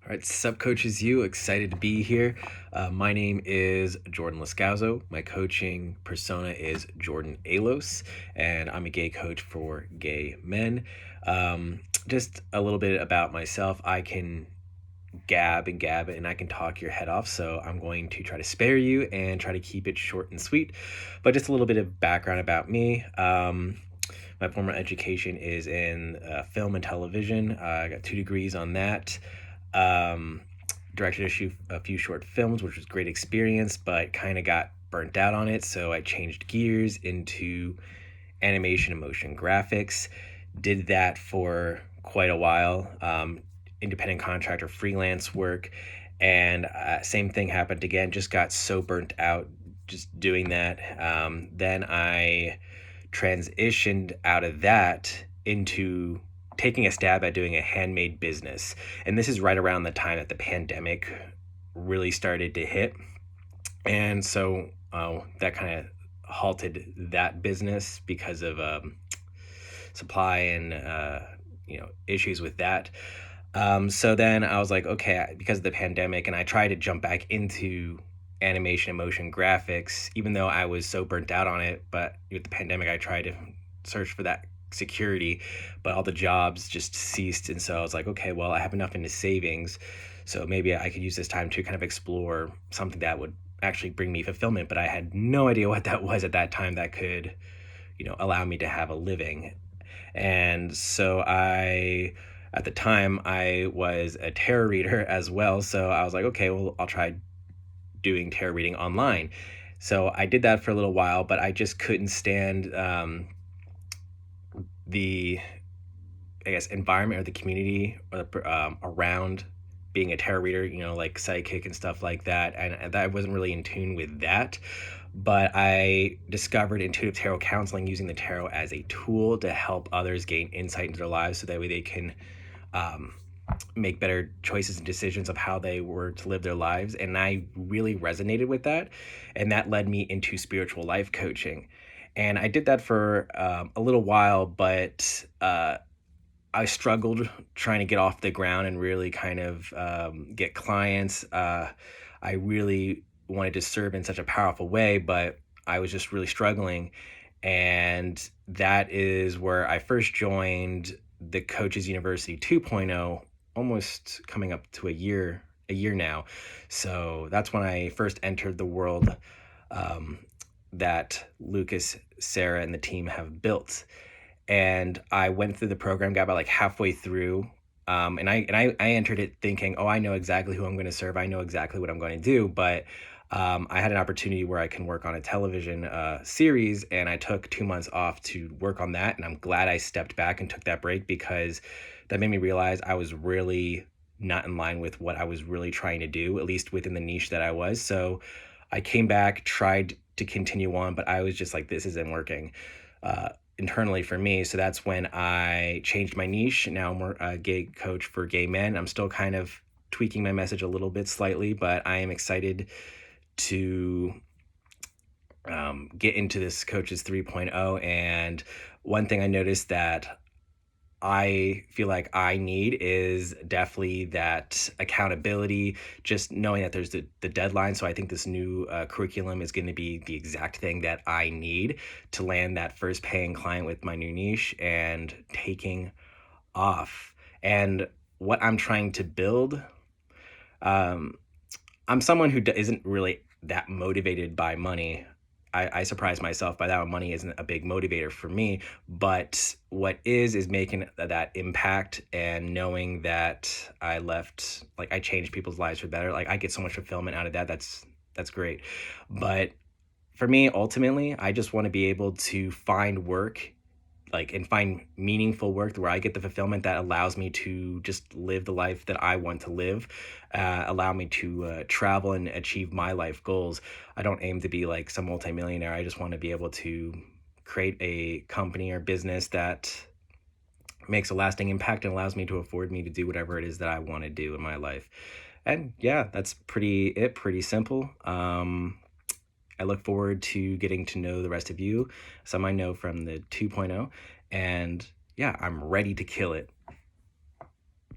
All right, sup, coaches. You excited to be here? My name is Jordan Lascauzo. My coaching persona is Jordan Alos, and I'm a gay coach for gay men. Just a little bit about myself. I can gab and I can talk your head off, so I'm going to try to spare you and try to keep it short and sweet. But just a little bit of background about me. My formal education is in film and television. I got 2 degrees on that. Um, Directed a few short films, which was a great experience, but kind of got burnt out on it. So I changed gears into animation and motion graphics. Did that for quite a while, independent contractor, freelance work. And same thing happened again, just got so burnt out just doing that. Then I transitioned out of that into taking a stab at doing a handmade business. And this is right around the time that the pandemic really started to hit. And so that kind of halted that business because of supply and issues with that. So then I was like, okay, because of the pandemic, and I tried to jump back into animation and motion graphics, even though I was so burnt out on it. But with the pandemic, I tried to search for that security, but all the jobs just ceased. And so I was like, okay, well, I have enough into savings, so maybe I could use this time to kind of explore something that would actually bring me fulfillment. But I had no idea what that was at that time that could, allow me to have a living. And so at the time, I was a tarot reader as well. So I was like, okay, well, I'll try doing tarot reading online. So I did that for a little while, but I just couldn't stand the, I guess, environment or the community or around being a tarot reader, like psychic and stuff like that. And I wasn't really in tune with that. But I discovered intuitive tarot counseling, using the tarot as a tool to help others gain insight into their lives so that way they can um, make better choices and decisions of how they were to live their lives. And I really resonated with that. And that led me into spiritual life coaching. And I did that for a little while, but I struggled trying to get off the ground and really kind of get clients. I really wanted to serve in such a powerful way, but I was just really struggling. And that is where I first joined the Coaches University 2.0, almost coming up to a year now. So that's when I first entered the world um, that Lucas, Sarah, and the team have built. And I went through the program, got about like halfway through, and I entered it thinking, oh, I know exactly who I'm going to serve. I know exactly what I'm going to do. But I had an opportunity where I can work on a television series, and I took 2 months off to work on that. And I'm glad I stepped back and took that break, because that made me realize I was really not in line with what I was really trying to do, at least within the niche that I was. So I came back, tried to continue on, but I was just like, this isn't working. Internally for me. So that's when I changed my niche. Now I'm a gay coach for gay men. I'm still kind of tweaking my message a little bit slightly, but I am excited to get into this Coaches 3.0. And one thing I noticed that I feel like I need is definitely that accountability, just knowing that there's the deadline. So I think this new curriculum is going to be the exact thing that I need to land that first paying client with my new niche and taking off. And what I'm trying to build, um, I'm someone who isn't really that motivated by money. I surprise myself by that. Money isn't a big motivator for me, but what is making that impact and knowing that I changed people's lives for better. Like, I get so much fulfillment out of that. That's great. But for me, ultimately, I just want to be able to find work, and find meaningful work where I get the fulfillment that allows me to just live the life that I want to live, allow me to travel and achieve my life goals. I don't aim to be like some multimillionaire. I just want to be able to create a company or business that makes a lasting impact and allows me to afford me to do whatever it is that I want to do in my life. And yeah, that's pretty simple. I look forward to getting to know the rest of you, some I know from the 2.0, and yeah, I'm ready to kill it.